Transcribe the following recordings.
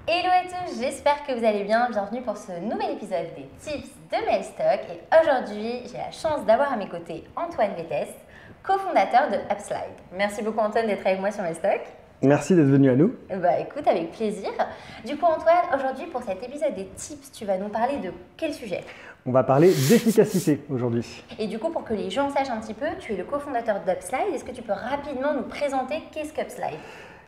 Hello à tous, j'espère que vous allez bien. Bienvenue pour ce nouvel épisode des tips de Mailstock. Et aujourd'hui, j'ai la chance d'avoir à mes côtés Antoine Vettès, cofondateur de Upslide. Merci beaucoup Antoine d'être avec moi sur Mailstock. Merci d'être venu à nous. Bah écoute, avec plaisir. Du coup Antoine, aujourd'hui pour cet épisode des tips, tu vas nous parler de quel sujet? On va parler d'efficacité aujourd'hui. Et du coup, pour que les gens sachent un petit peu, tu es le cofondateur d'Upslide. Est-ce que tu peux rapidement nous présenter qu'est-ce qu'Upslide?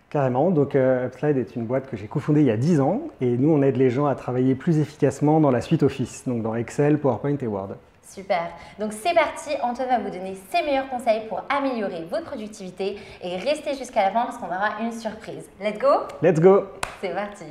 Carrément, donc Upslide est une boîte que j'ai cofondée il y a 10 ans et nous on aide les gens à travailler plus efficacement dans la suite Office, donc dans Excel, PowerPoint et Word. Super, donc c'est parti, Antoine va vous donner ses meilleurs conseils pour améliorer votre productivité et restez jusqu'à la fin parce qu'on aura une surprise. Let's go? Let's go! C'est parti!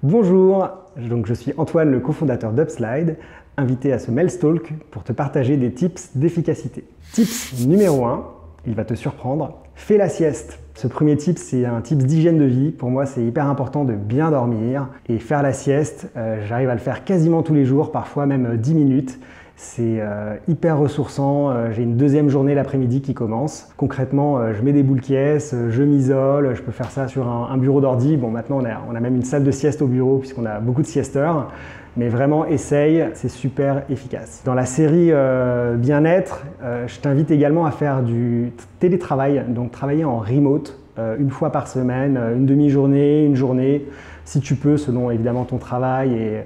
Bonjour, donc je suis Antoine, le cofondateur d'Upslide, invité à ce Mailstock pour te partager des tips d'efficacité. Tips numéro 1, il va te surprendre, fais la sieste. Ce premier tip, c'est un tip d'hygiène de vie. Pour moi, c'est hyper important de bien dormir et faire la sieste. J'arrive à le faire quasiment tous les jours, parfois même 10 minutes. C'est hyper ressourçant, j'ai une deuxième journée l'après-midi qui commence. Concrètement, je mets des boules qui je m'isole, je peux faire ça sur un bureau d'ordi. Bon, maintenant on a même une salle de sieste au bureau puisqu'on a beaucoup de siesteurs. Mais vraiment, essaye, c'est super efficace. Dans la série Bien-être, je t'invite également à faire du télétravail, donc travailler en remote une fois par semaine, une demi-journée, une journée, si tu peux, selon évidemment ton travail et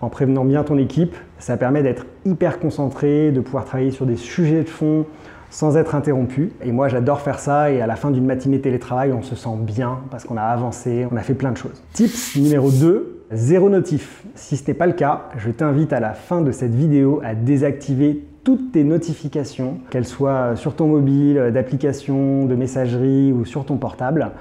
en prévenant bien ton équipe. Ça permet d'être hyper concentré, de pouvoir travailler sur des sujets de fond sans être interrompu. Et moi, j'adore faire ça et à la fin d'une matinée télétravail, on se sent bien parce qu'on a avancé, on a fait plein de choses. Tips numéro 2, zéro notif. Si ce n'est pas le cas, je t'invite à la fin de cette vidéo à désactiver toutes tes notifications, qu'elles soient sur ton mobile, d'applications, de messagerie ou sur ton portable.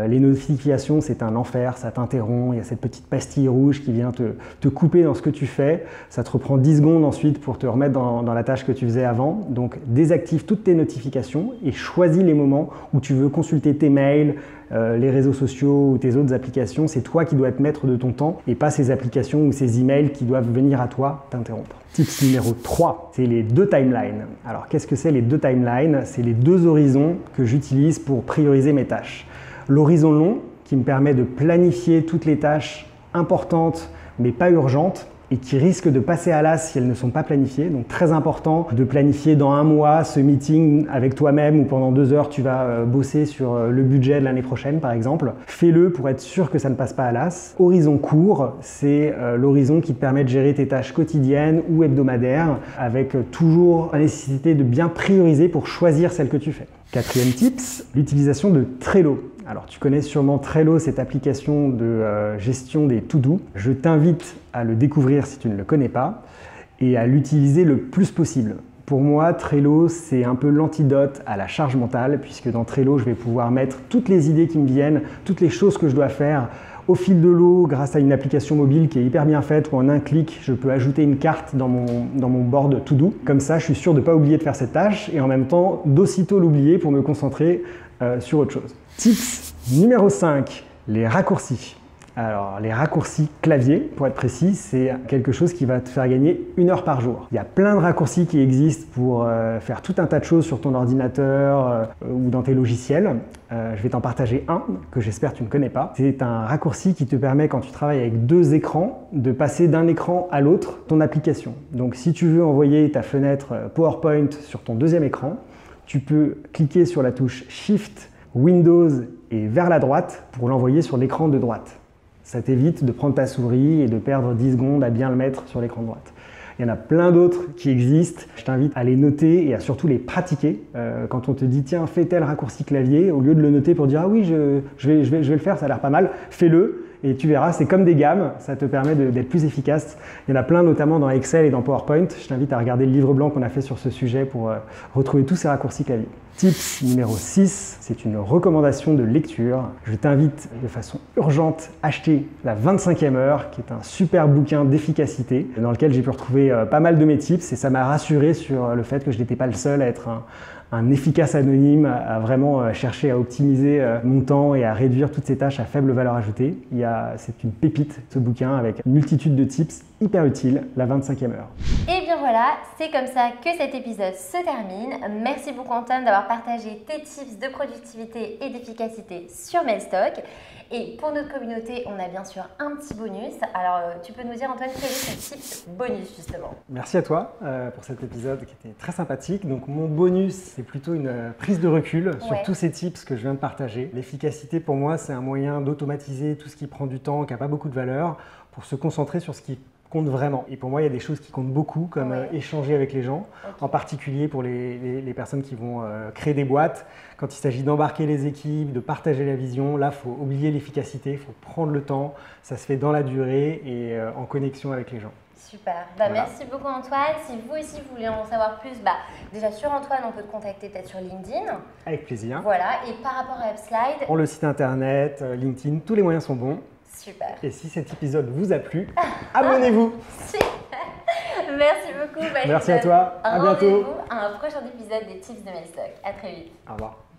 Les notifications, c'est un enfer, ça t'interrompt, il y a cette petite pastille rouge qui vient te couper dans ce que tu fais. Ça te reprend 10 secondes ensuite pour te remettre dans la tâche que tu faisais avant. Donc désactive toutes tes notifications et choisis les moments où tu veux consulter tes mails, les réseaux sociaux ou tes autres applications. C'est toi qui dois être maître de ton temps et pas ces applications ou ces emails qui doivent venir à toi t'interrompre. Tips numéro 3, c'est les deux timelines. Alors qu'est-ce que c'est les deux timelines? C'est les deux horizons que j'utilise pour prioriser mes tâches. L'horizon long qui me permet de planifier toutes les tâches importantes mais pas urgentes et qui risquent de passer à l'as si elles ne sont pas planifiées. Donc très important de planifier dans un mois ce meeting avec toi-même où pendant 2 heures tu vas bosser sur le budget de l'année prochaine par exemple. Fais-le pour être sûr que ça ne passe pas à l'as. Horizon court, c'est l'horizon qui te permet de gérer tes tâches quotidiennes ou hebdomadaires avec toujours la nécessité de bien prioriser pour choisir celle que tu fais. Quatrième tips, l'utilisation de Trello. Alors tu connais sûrement Trello, cette application de gestion des to-do. Je t'invite à le découvrir si tu ne le connais pas et à l'utiliser le plus possible. Pour moi, Trello, c'est un peu l'antidote à la charge mentale puisque dans Trello, je vais pouvoir mettre toutes les idées qui me viennent, toutes les choses que je dois faire au fil de l'eau grâce à une application mobile qui est hyper bien faite où en un clic, je peux ajouter une carte dans mon board to-do. Comme ça, je suis sûr de ne pas oublier de faire cette tâche et en même temps d'aussitôt l'oublier pour me concentrer sur autre chose. Tips numéro 5, les raccourcis. Alors, les raccourcis clavier, pour être précis, c'est quelque chose qui va te faire gagner 1 heure par jour. Il y a plein de raccourcis qui existent pour faire tout un tas de choses sur ton ordinateur ou dans tes logiciels. Je vais t'en partager un que j'espère tu ne connais pas. C'est un raccourci qui te permet, quand tu travailles avec 2 écrans, de passer d'un écran à l'autre ton application. Donc, si tu veux envoyer ta fenêtre PowerPoint sur ton 2e écran, tu peux cliquer sur la touche Shift, Windows et vers la droite pour l'envoyer sur l'écran de droite. Ça t'évite de prendre ta souris et de perdre 10 secondes à bien le mettre sur l'écran de droite. Il y en a plein d'autres qui existent. Je t'invite à les noter et à surtout les pratiquer. Quand on te dit tiens, fais tel raccourci clavier, au lieu de le noter pour dire ah oui, je vais le faire, ça a l'air pas mal, fais-le. Et tu verras, c'est comme des gammes, ça te permet d'être plus efficace. Il y en a plein, notamment dans Excel et dans PowerPoint. Je t'invite à regarder le livre blanc qu'on a fait sur ce sujet pour retrouver tous ces raccourcis clavier. Tips numéro 6, c'est une recommandation de lecture. Je t'invite de façon urgente à acheter La 25e heure, qui est un super bouquin d'efficacité, dans lequel j'ai pu retrouver pas mal de mes tips et ça m'a rassuré sur le fait que je n'étais pas le seul à être un efficace anonyme, à vraiment chercher à optimiser mon temps et à réduire toutes ces tâches à faible valeur ajoutée. C'est une pépite ce bouquin avec une multitude de tips hyper utile, la 25e heure. Et bien voilà, c'est comme ça que cet épisode se termine. Merci beaucoup Antoine d'avoir partagé tes tips de productivité et d'efficacité sur Mailstock. Et pour notre communauté, on a bien sûr un petit bonus. Alors tu peux nous dire Antoine, quel est ton tips bonus justement? Merci à toi pour cet épisode qui était très sympathique. Donc mon bonus, c'est plutôt une prise de recul sur tous ces tips que je viens de partager. L'efficacité pour moi, c'est un moyen d'automatiser tout ce qui prend du temps, qui n'a pas beaucoup de valeur, pour se concentrer sur ce qui compte vraiment. Et pour moi, il y a des choses qui comptent beaucoup, comme échanger avec les gens, en particulier pour les personnes qui vont créer des boîtes. Quand il s'agit d'embarquer les équipes, de partager la vision, là, il faut oublier l'efficacité, il faut prendre le temps. Ça se fait dans la durée et en connexion avec les gens. Super. Merci beaucoup Antoine. Si vous aussi vous voulez en savoir plus, déjà sur Antoine, on peut te contacter peut-être sur LinkedIn. Avec plaisir. Voilà. Et par rapport à Upslide, le site internet, LinkedIn, tous les moyens sont bons. Super. Et si cet épisode vous a plu, abonnez-vous. Super. Merci beaucoup. Merci à toi. À bientôt. Rendez-vous à un prochain épisode des Tips de Mailstock. À très vite. Au revoir.